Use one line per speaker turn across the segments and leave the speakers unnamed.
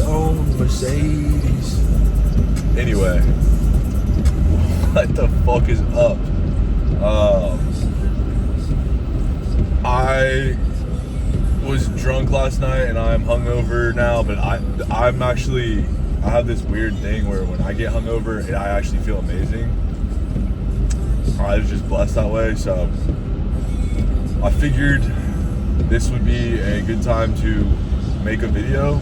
own Mercedes. Anyway, what the fuck is up? I was drunk last night and I'm hungover now, but I have this weird thing where when I get hungover, I actually feel amazing. I was just blessed that way, so I figured this would be a good time to make a video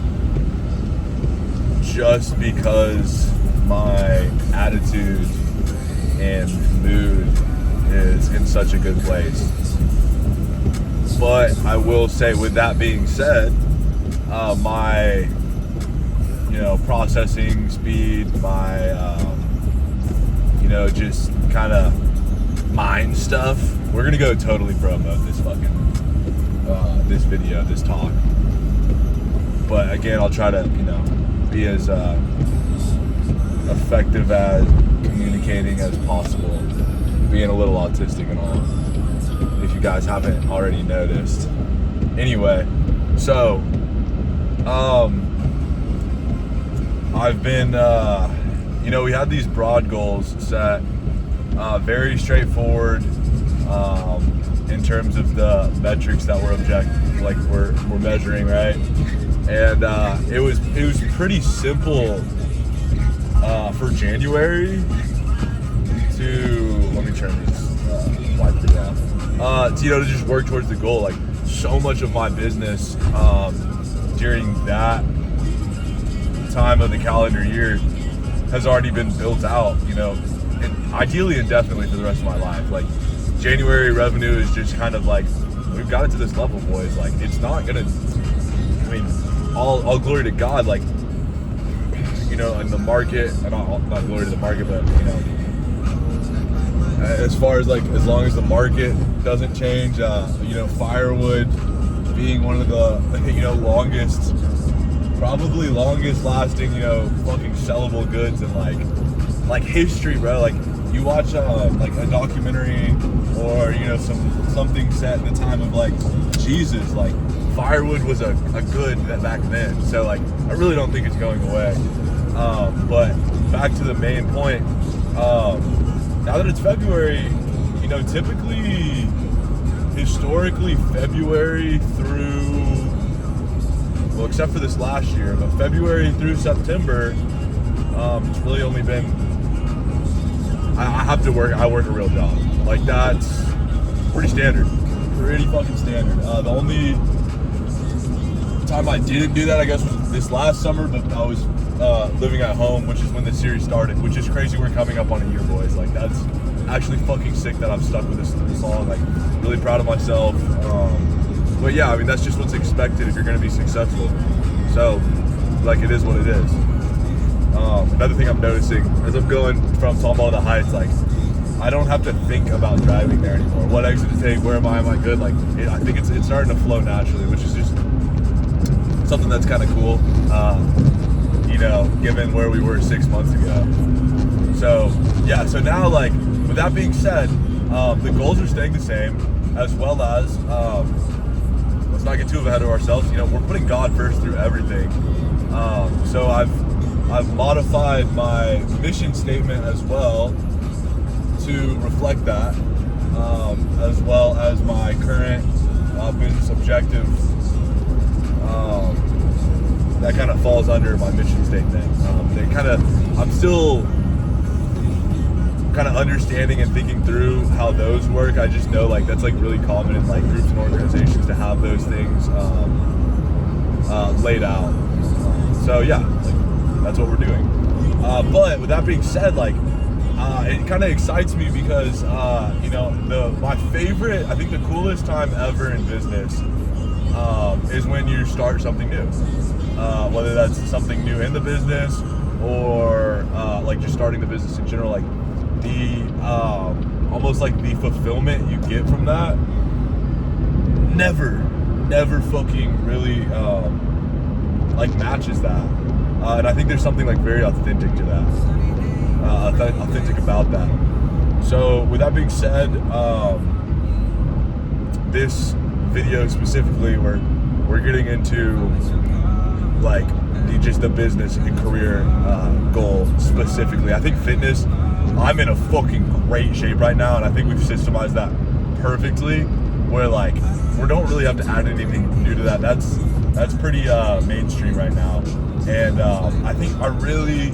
just because my attitude and mood is in such a good place. But I will say, with that being said, my processing speed, my just kind of mind stuff, we're gonna go totally pro mode this this video, this talk. But again, I'll try to be as effective at communicating as possible, being a little autistic and all, if you guys haven't already noticed. Anyway, so I've been we had these broad goals set, very straightforward in terms of the metrics that we're we're measuring, right? And it was pretty simple for January to, let me turn this white off, to just work towards the goal. Like, so much of my business during that time of the calendar year has already been built out, and ideally indefinitely for the rest of my life. Like, January revenue is just kind of like, we've got it to this level, boys. Like, it's not gonna, all glory to God, like, in the market, and not glory to the market, but as far as as long as the market doesn't change, firewood being one of the probably longest lasting fucking sellable goods in like history, bro. Like, you watch a documentary or something set in the time of Jesus, firewood was a good back then. So I really don't think it's going away. But back to the main point, now that it's February, typically, historically, February through, well, except for this last year, but February through September, it's really only been, I work a real job. Like, that's pretty standard. Pretty fucking standard. The only time I didn't do that, I guess, was this last summer, but I was living at home, which is when the series started, which is crazy. We're coming up on a year, boys. Like, that's actually fucking sick that I'm stuck with this song. Like, really proud of myself. But yeah, that's just what's expected if you're going to be successful. So, it is what it is. Another thing I'm noticing as I'm going from Tomball to Heights, I don't have to think about driving there anymore. What exit to take? Where am I? Am I good? I think it's starting to flow naturally, which is just something that's kind of cool. Given where we were 6 months ago. So yeah, so now, with that being said, the goals are staying the same, as well as, let's not get too ahead of ourselves. We're putting God first through everything. So I've modified my mission statement as well to reflect that, as well as my current business objective. That kind of falls under my mission statement. I'm still kind of understanding and thinking through how those work. I just know that's really common in groups and organizations to have those things laid out. So yeah, that's what we're doing. But with that being said, it kind of excites me because my favorite, I think the coolest time ever in business is when you start something new. Whether that's something new in the business or just starting the business in general, the almost the fulfillment you get from that never fucking really matches that. And I think there's something very authentic to that, authentic about that. So with that being said, this video specifically, we're getting into like just the business and career goal specifically. I think fitness, I'm in a fucking great shape right now, and I think we've systemized that perfectly, where like we don't really have to add anything new to that. That's pretty mainstream right now, and I think I really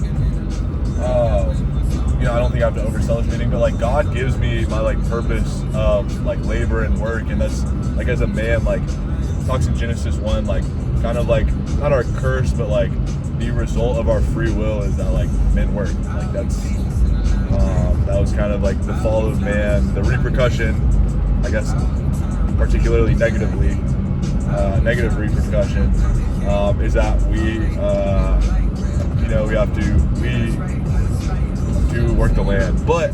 I don't think I have to oversell this meaning, but like God gives me my like purpose of like labor and work, and that's like as a man, like talks in Genesis 1, like kind of like not our curse, but like the result of our free will is that like men work. Like that's that was kind of like the fall of man, the repercussion, I guess, particularly negative repercussion is that we we work the land. But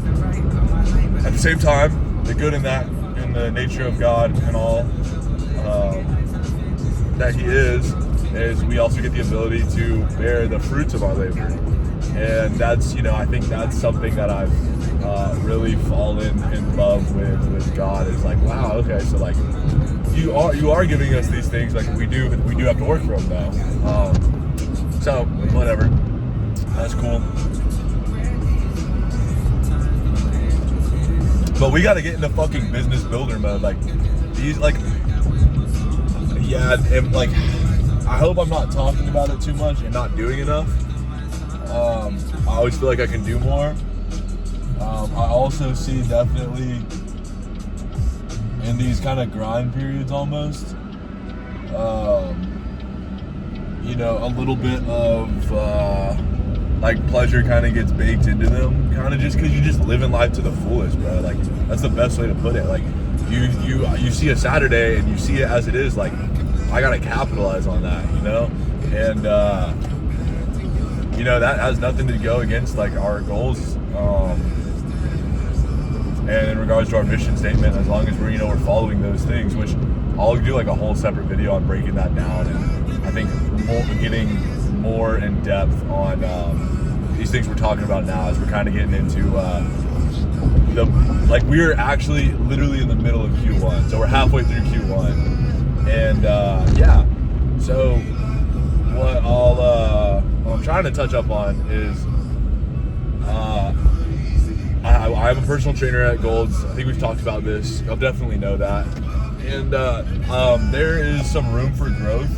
at the same time, the good in that, in the nature of God and all that He is we also get the ability to bear the fruits of our labor. And that's, I think that's something that I've really fallen in love with God, is like, wow, okay, so like you are giving us these things, like we do have to work for them though. So whatever, that's cool. But we got to get into fucking business builder mode. Like these, like, yeah, and like I hope I'm not talking about it too much and not doing enough. I always feel like I can do more. I also see definitely in these kind of grind periods almost, a little bit of like pleasure kind of gets baked into them, kind of just because you just living life to the fullest, bro. Like that's the best way to put it. Like you see a Saturday and you see it as it is. Like I gotta capitalize on that, and that has nothing to go against like our goals. And in regards to our mission statement, as long as we're following those things, which I'll do like a whole separate video on breaking that down, and I think getting more in depth on these things we're talking about now, as we're kind of getting into we're actually literally in the middle of Q1, so we're halfway through Q1, and so what I'm trying to touch up on is I'm a personal trainer at Gold's. I think we've talked about this. You'll definitely know that. And there is some room for growth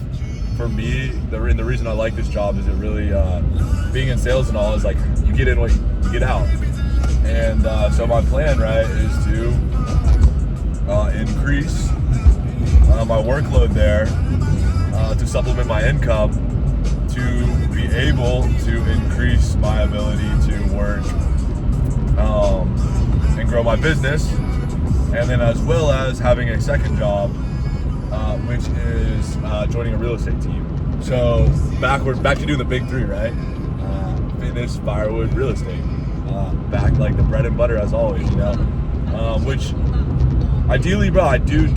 for me. The reason I like this job is it really, being in sales and all, is like you get in what you get out. And so my plan, right, is to increase my workload there to supplement my income, to be able to increase my ability to work and grow my business, and then as well as having a second job, which is joining a real estate team. So back to doing the big three, right? Fitness, firewood, real estate. Back like the bread and butter as always, which ideally, bro, I do.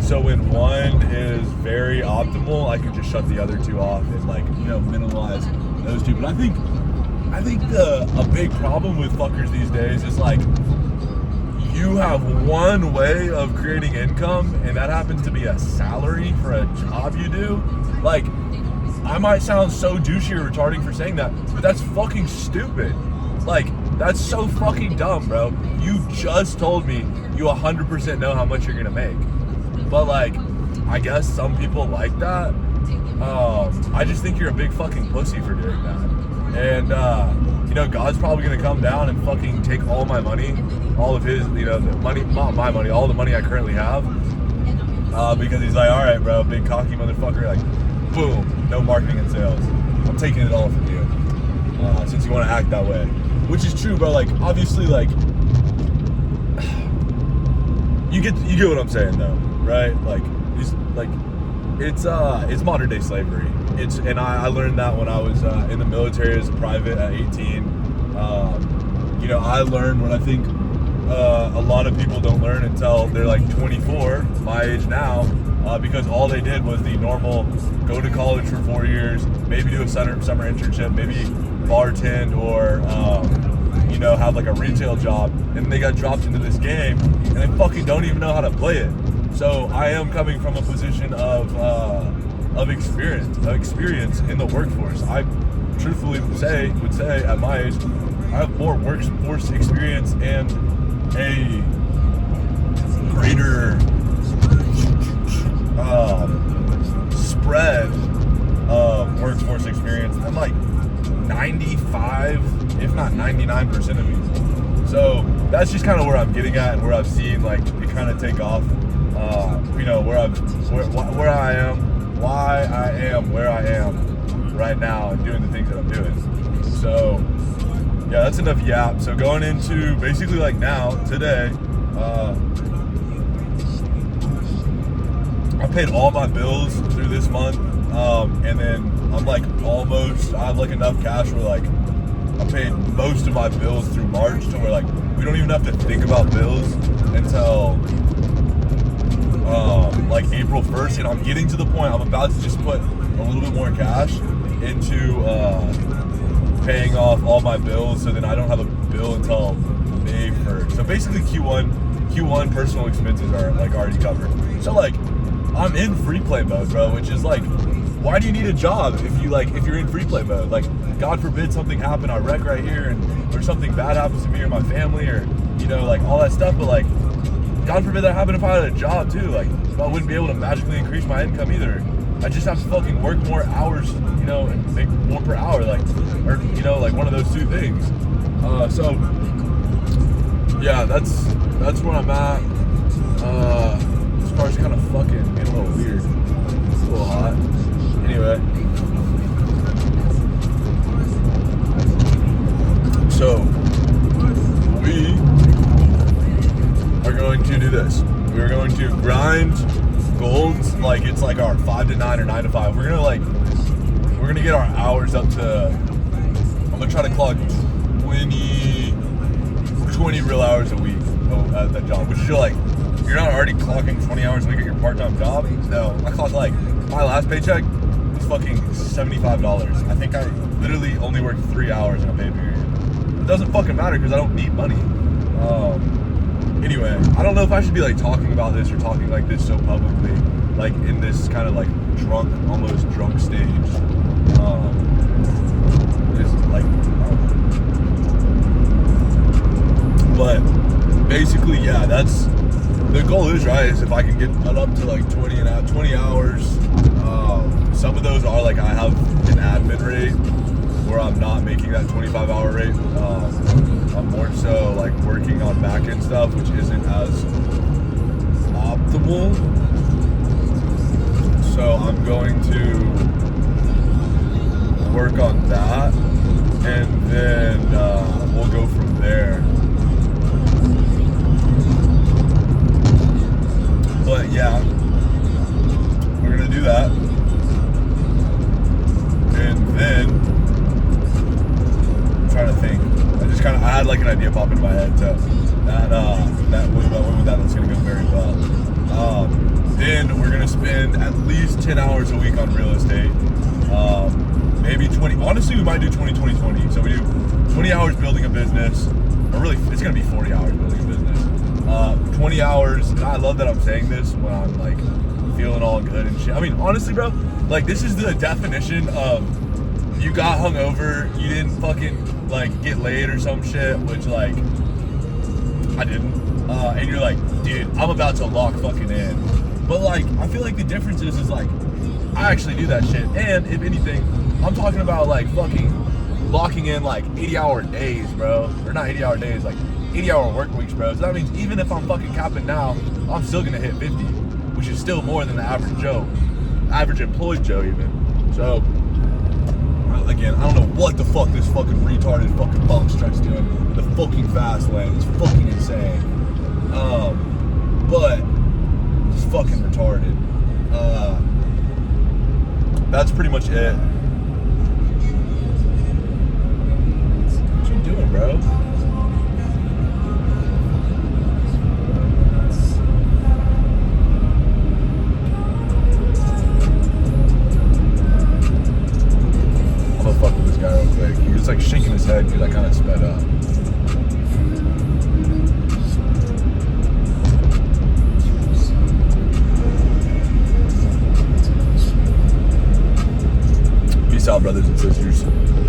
So when one is very optimal, I can just shut the other two off and like, minimize those two. But I think a big problem with fuckers these days is like, you have one way of creating income, and that happens to be a salary for a job you do. Like, I might sound so douchey or retarded for saying that, but that's fucking stupid. Like, that's so fucking dumb, bro. You just told me you 100% know how much you're gonna make. But like, I guess some people like that. I just think you're a big fucking pussy for doing that. And God's probably gonna come down and fucking take all my money, all of his, the money, not my money, all the money I currently have, because he's like, all right, bro, big cocky motherfucker, like, boom, no marketing and sales. I'm taking it all from you, since you want to act that way, which is true, bro. Like, obviously, like, you get what I'm saying, though, right? Like, it's modern day slavery. And I learned that when I was in the military as a private at 18. I learned what I think a lot of people don't learn until they're like 24, my age now, because all they did was the normal go to college for 4 years, maybe do a summer internship, maybe bartend, or have like a retail job, and they got dropped into this game and they fucking don't even know how to play it. So I am coming from a position of of experience in the workforce. I truthfully would say at my age, I have more workforce experience and a greater spread of workforce experience than like 95, if not 99% of you. So that's just kind of where I'm getting at and where I've seen like it kind of take off. Where I am, why I am where I am right now and doing the things that I'm doing. So yeah, that's enough yap. So going into basically like now, today, I paid all my bills through this month, and then I'm like I have like enough cash where like I paid most of my bills through March to where like we don't even have to think about bills until like April 1st, and I'm getting to the point I'm about to just put a little bit more cash into paying off all my bills, so then I don't have a bill until May 1st. So basically Q1 personal expenses are like already covered. So like I'm in free play mode, bro, which is like, why do you need a job if you're in free play mode? Like, God forbid something happen, I wreck right here, or something bad happens to me or my family, or like all that stuff. But like, God forbid that happened if I had a job too. Like, I wouldn't be able to magically increase my income either. I just have to fucking work more hours, and make more per hour, like one of those two things. So yeah, that's where I'm at. This car's kind of fucking getting a little weird. It's a little hot. Anyway, so we are going to do this. We're going to grind golds like it's like our 5 to 9 or 9 to 5. We're gonna get our hours up to. I'm gonna try to clock 20 real hours a week at that job, which is you're not already clocking 20 hours a week at your part-time job. No, I clocked like my last paycheck was fucking $75. I think I literally only worked 3 hours in a pay period. It doesn't fucking matter because I don't need money. Anyway, I don't know if I should be like talking about this or talking like this so publicly, like in this kind of like almost drunk stage. But basically, yeah, that's the goal is is if I can get up to like 20 hours. Some of those are like I have an admin rate where I'm not making that 25-hour rate. I'm more so like working on back-end stuff, which isn't as optimal. So I'm going to work on that, and then we'll go from there. But yeah, we're gonna do that, and then I'm trying to think. I had like an idea pop into my head to that that's gonna go very well. Then we're gonna spend at least 10 hours a week on real estate. Maybe 20. Honestly, we might do 20. So we do 20 hours building a business, or really, it's gonna be 40 hours building a business. 20 hours, and I love that I'm saying this when I'm like feeling all good and shit. I mean, honestly, bro, like this is the definition of you got hungover, you didn't fucking like get laid or some shit, which like I didn't, and you're like, dude, I'm about to lock fucking in. But like, I feel like the difference is like I actually do that shit, and if anything, I'm talking about like fucking locking in like 80-hour days, bro, or not 80-hour days, like 80-hour work weeks, bro. So that means even if I'm fucking capping now, I'm still gonna hit 50, which is still more than the average Joe, average employed Joe even. So again, I don't know what the fuck this fucking retarded fucking bump strikes doing. The fucking fast lane, it's fucking insane. But it's fucking retarded. That's pretty much it. What you doing, bro? Fuck with this guy real quick. He was like shaking his head because I kind of sped up. Peace out, brothers and sisters.